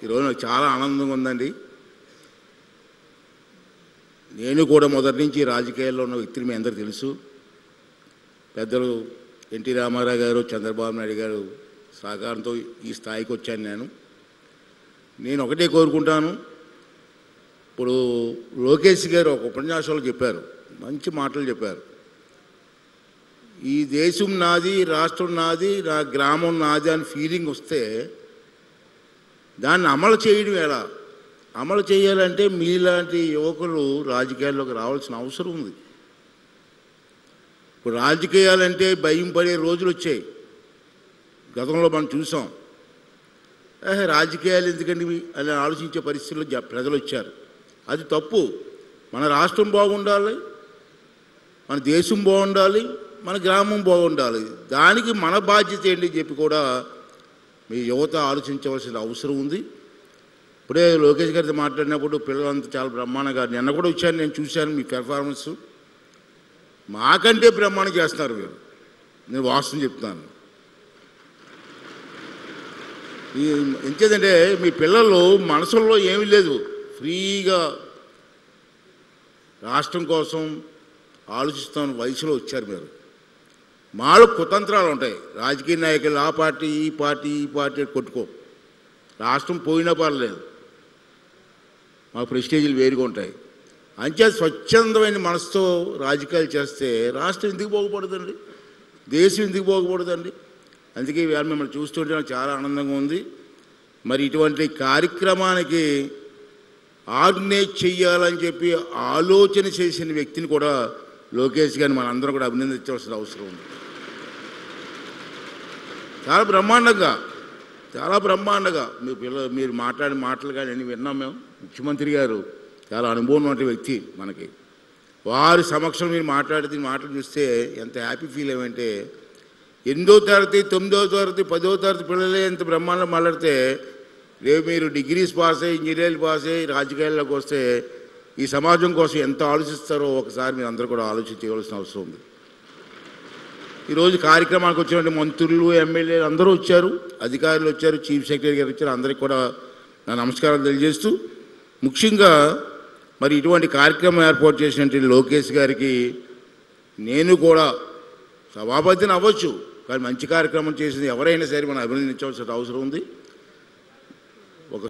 ఈరోజు నాకు చాలా ఆనందంగా ఉందండి. నేను కూడా మొదటి నుంచి రాజకీయాల్లో ఉన్న వ్యక్తిని మీ అందరికీ తెలుసు. పెద్దలు ఎన్టీ రామారావు గారు, చంద్రబాబు నాయుడు గారు సహకారంతో ఈ స్థాయికి వచ్చాను. నేను ఒకటే కోరుకుంటాను. ఇప్పుడు లోకేష్ గారు ఒక ఉపన్యాసంలో చెప్పారు, మంచి మాటలు చెప్పారు. ఈ దేశం నాది, రాష్ట్రం నాది, నా గ్రామం నాది అని ఫీలింగ్ వస్తే దాన్ని అమలు చేయడం ఎలా? అమలు చేయాలంటే మీలాంటి యువకులు రాజకీయాల్లోకి రావాల్సిన అవసరం ఉంది. ఇప్పుడు రాజకీయాలంటే భయం పడే రోజులు వచ్చాయి. గతంలో మనం చూసాం. రాజకీయాలు ఎందుకండి అని ఆలోచించే పరిస్థితుల్లో ప్రజలు వచ్చారు. అది తప్పు. మన రాష్ట్రం బాగుండాలి, మన దేశం బాగుండాలి, మన గ్రామం బాగుండాలి. దానికి మన బాధ్యత ఏంటి చెప్పి కూడా మీ యువత ఆలోచించవలసిన అవసరం ఉంది. ఇప్పుడే లోకేష్ గారితో మాట్లాడినప్పుడు పిల్లలంతా చాలా బ్రహ్మాండంగా, నిన్న కూడా వచ్చాను, నేను చూశాను మీ పెర్ఫార్మెన్స్. మాకంటే బ్రహ్మాండం చేస్తున్నారు మీరు. నేను వాస్తవం చెప్తున్నాను. ఎంచేదంటే మీ పిల్లలు మనసుల్లో ఏమీ లేదు, ఫ్రీగా రాష్ట్రం కోసం ఆలోచిస్తున్న వయసులో వచ్చారు మీరు. మాలో కుతంత్రాలు ఉంటాయి. రాజకీయ నాయకులు ఆ పార్టీ ఈ పార్టీ ఈ పార్టీ కొట్టుకో, రాష్ట్రం పోయినా పర్లేదు, మా ప్రెస్టేజీలు వేరుగా ఉంటాయి. అంచే స్వచ్ఛందమైన మనసుతో రాజకీయాలు చేస్తే రాష్ట్రం ఎందుకు బాగుపడదండి, దేశం ఎందుకు బాగుపడదండి? అందుకే ఇవాళ మిమ్మల్ని చూస్తుంటే నాకు చాలా ఆనందంగా ఉంది. మరి ఇటువంటి కార్యక్రమానికి ఆర్గనైజ్ చెయ్యాలని చెప్పి ఆలోచన చేసిన వ్యక్తిని కూడా లోకేష్ గారిని మనందరం కూడా అభినందించవలసిన అవసరం ఉంది. చాలా బ్రహ్మాండంగా మీరు మాట్లాడిన మాటలు కానీ అన్నీ విన్నాం మేము. ముఖ్యమంత్రి గారు చాలా అనుభవం ఉన్న వ్యక్తి మనకి. వారి సమక్షంలో మీరు మాట్లాడితే మాటలు చూస్తే ఎంత హ్యాపీ ఫీల్ అయ్యామంటే, 8వ తరగతి 9వ తరగతి 10వ తరగతి పిల్లలే ఎంత బ్రహ్మాండంగా మాట్లాడితే, రేపు మీరు డిగ్రీస్ పాస్ అయ్యి ఇంజనీరింగ్ పాస్ అయ్యి రాజకీయాల్లోకి వస్తే ఈ సమాజం కోసం ఎంత ఆలోచిస్తారో ఒకసారి మీరు అందరూ కూడా ఆలోచించవలసిన అవసరం ఉంది. ఈరోజు కార్యక్రమానికి వచ్చినటువంటి మంత్రులు, ఎమ్మెల్యేలు అందరూ వచ్చారు, అధికారులు వచ్చారు, చీఫ్ సెక్రటరీ గారు వచ్చారు. అందరికీ కూడా నా నమస్కారాలు తెలియజేస్తూ, ముఖ్యంగా మరి ఇటువంటి కార్యక్రమం ఏర్పాటు చేసినటువంటి లోకేష్ గారికి నేను కూడా సభాపతిని అవ్వచ్చు, కానీ మంచి కార్యక్రమం చేసింది ఎవరైనా సరే మనం అభినందించవలసిన అవసరం ఉంది.